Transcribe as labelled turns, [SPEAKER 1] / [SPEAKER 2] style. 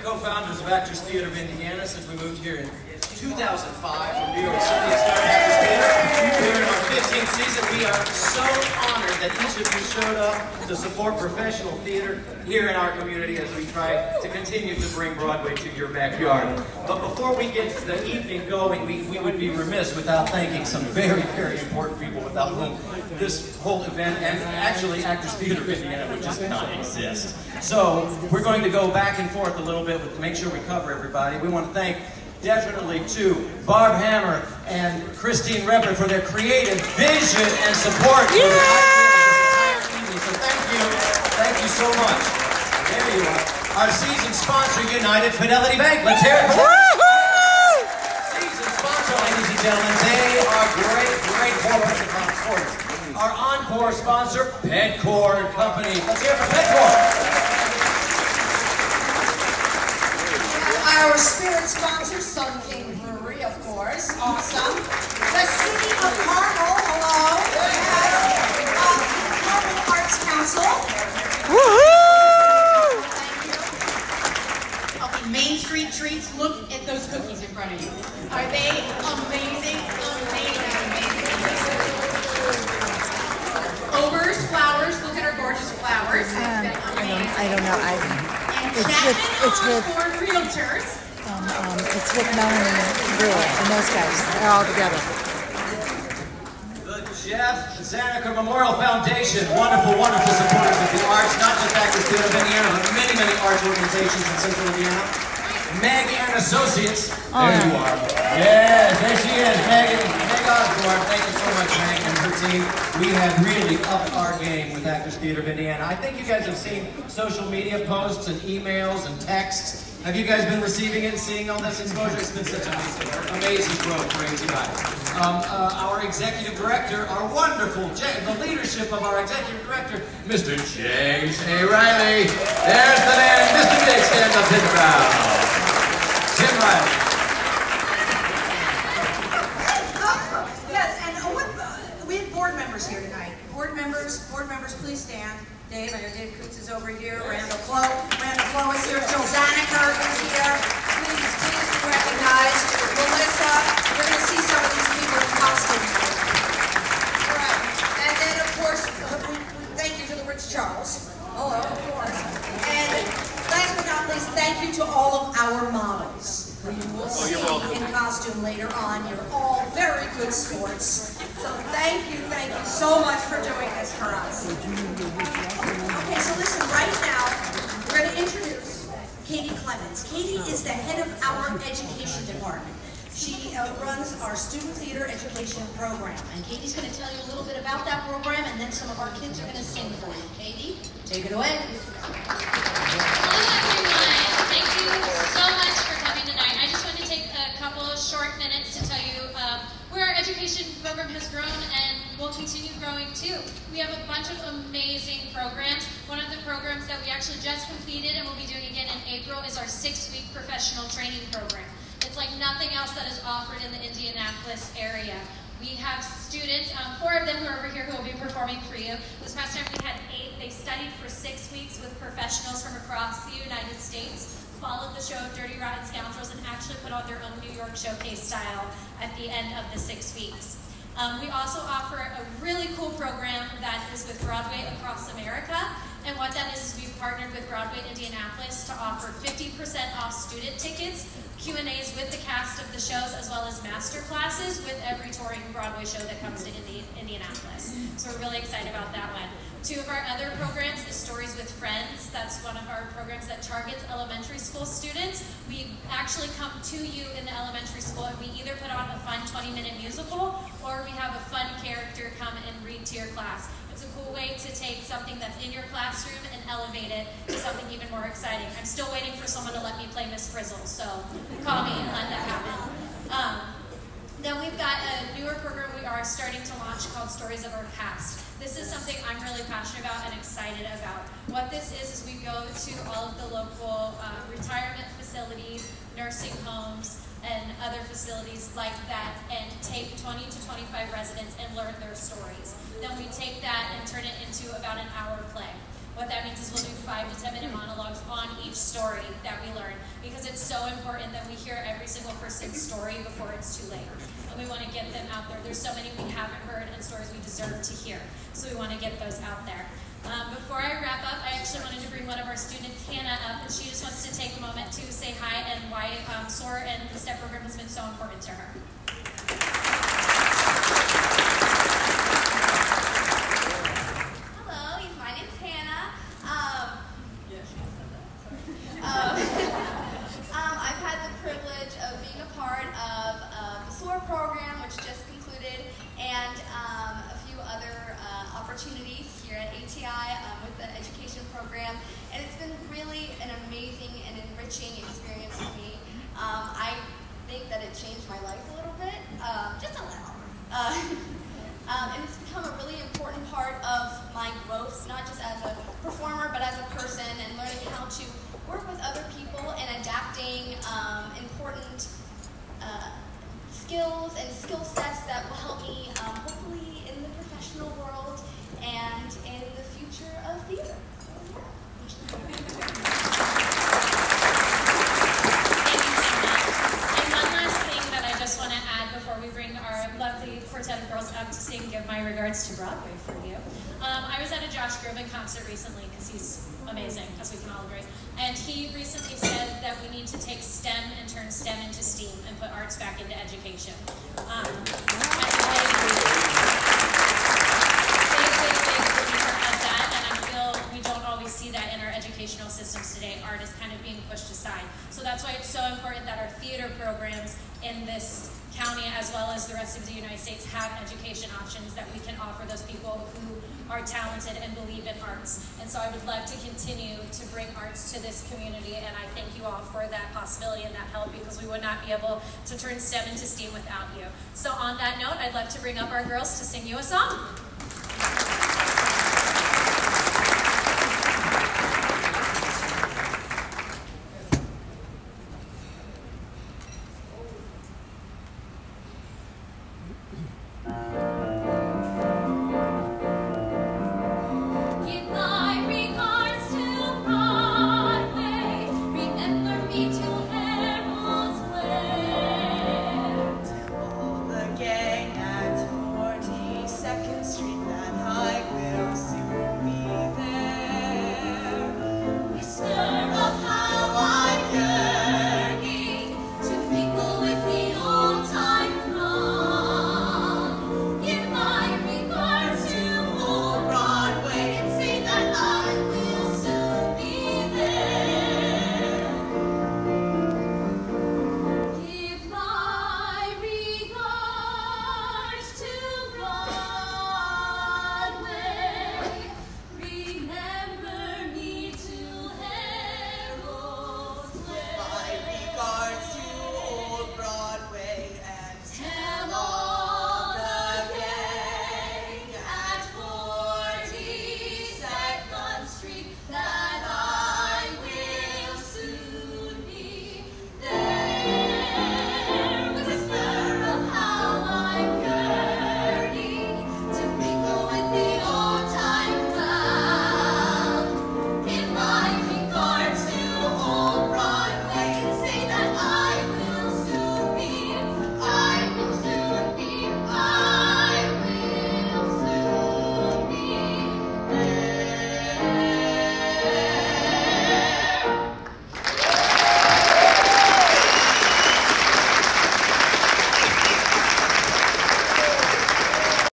[SPEAKER 1] co-founders of Actors Theater of Indiana since we moved here in 2005 from New York City and started Actors Theater. We're in our 15th season. We are so honored that each of you showed up to support professional theater here in our community as we try to continue to bring Broadway to your backyard. But before we get the evening going, we would be remiss without thanking some very, very important people without whom this whole event and actually Actors Theater of Indiana would just not exist. So we're going to go back and forth a little bit to make sure we cover everybody. We want to thank definitely to Barb Hammer and Christine Repper for their creative vision and support for the idea of this entire evening. So thank you so much. There you are. Our season sponsor, United Fidelity Bank. Let's hear it. Season sponsor, ladies and gentlemen. They are great, great corporate supporters. Our encore sponsor, Pedcore Company. Let's hear it for Pedcore.
[SPEAKER 2] Our spirit sponsor, Sun King Brewery, of course. Awesome. The City of Carmel, hello. Yes. Carmel Arts Council.
[SPEAKER 3] Woohoo!
[SPEAKER 2] Thank you. Okay, Main Street Treats, look at those cookies in front of you. Are they amazing? Amazing, amazing, amazing. Ober's Flowers, look at our gorgeous flowers.
[SPEAKER 3] I don't know.
[SPEAKER 2] It's
[SPEAKER 3] with Melanie Brewer and those guys. They're all together.
[SPEAKER 1] The Jeff Zaneker Memorial Foundation. Wonderful, wonderful supporters of the arts, not just Actors Theater of Indiana, but many, many arts organizations in Central Indiana. Meg and Associates. There you are. Yes, there she is. Meg Osborne. Thank you so much, Meg and her team. We have really upped our game with Actors Theater of Indiana. I think you guys have seen social media posts and emails and texts. Have you guys been receiving it and seeing all this exposure? It's been such amazing growth for ATI. Our executive director, our wonderful, the leadership of our executive director, Mr. James A. Riley. There's the man, Mr. Big, stand up in the crowd. Jim Riley.
[SPEAKER 2] Yes, and we have board members here tonight. Board members, please stand. Dave, I know Dave Kutz is over here. Randall Flo is here. Jill Zaneker is here. Please be recognized. Melissa, we're going to see some of these people in costumes. All right. And then, of course, we thank you to the Rich Charles. Hello, of course. And last but not least, thank you to all of our models who you will see in costume later on. You're all very good sports. So thank you so much for doing this for us. Okay, so listen, right now, we're going to introduce Katie Clemens. Katie is the head of our education department. She runs our student theater education program. And Katie's going to tell you a little bit about that program, and then some of our kids are going to sing for you. Katie, take it away.
[SPEAKER 4] Hello, everyone. Thank you so much for coming tonight. I just want to take a couple of short minutes to tell you where our education program has grown and will continue growing too. We have a bunch of amazing programs. One of the programs that we actually just completed and will be doing again in April is our 6-week professional training program. It's like nothing else that is offered in the Indianapolis area. We have students, 4 of them who are over here who will be performing for you. This past time we had 8. They studied for 6 weeks with professionals from across the United States, followed the show Dirty Rotten Scoundrels, and actually put on their own New York showcase style at the end of the 6 weeks. We also offer a really cool program that is with Broadway Across America. And what that is we've partnered with Broadway Indianapolis to offer 50% off student tickets, Q&As with the cast of the shows, as well as master classes with every touring Broadway show that comes to Indianapolis. So we're really excited about that one. 2 of our other programs is Stories with Friends. That's one of our programs that targets elementary school students. We actually come to you in the elementary school and we either put on a fun 20-minute musical or we have a fun character come and read to your class. It's a cool way to take something that's in your classroom and elevate it to something even more exciting. I'm still waiting for someone to let me play Miss Frizzle, so call me and let that happen. Then we've got a newer program we are starting to launch called Stories of Our Past. This is something I'm really passionate about and excited about. What this is we go to all of the local retirement facilities, nursing homes, and other facilities like that and take 20 to 25 residents and learn their stories. Then we take that and turn it into about an hour play. What that means is we'll do 5 5 to 10 minute monologues on each story that we learn, because it's so important that we hear every single person's story before it's too late. And we want to get them out there. There's so many we haven't heard and stories we deserve to hear. So we want to get those out there. Before I wrap up, I actually wanted to bring one of our students, Hannah, up, and she just wants to take a moment to say hi and why SOAR and the STEP program has been so important to her.
[SPEAKER 5] Hello, my name's Hannah. I've had the privilege of being a part of the SOAR program, which just concluded, and a few other opportunities here at ATI with the education program, and it's been really an amazing and enriching experience for me. I think that it changed my life a little bit, just a little. And it's become a really important part of my growth, not just as a performer, but as a person, and learning how to work with other people and adapting important skills and skill sets that will help me hopefully in the professional world and in the future of theater. So, yeah.
[SPEAKER 4] Quartet of girls up to sing Give My Regards to Broadway for you. I was at a Josh Groban concert recently, because he's amazing, as we can all agree. And he recently said that we need to take STEM and turn STEM into STEAM and put arts back into education. See that in our educational systems today. Art is kind of being pushed aside. So that's why it's so important that our theater programs in this county, as well as the rest of the United States, have education options that we can offer those people who are talented and believe in arts. And so I would love to continue to bring arts to this community, and I thank you all for that possibility and that help, because we would not be able to turn STEM into STEAM without you. So on that note, I'd love to bring up our girls to sing you a song.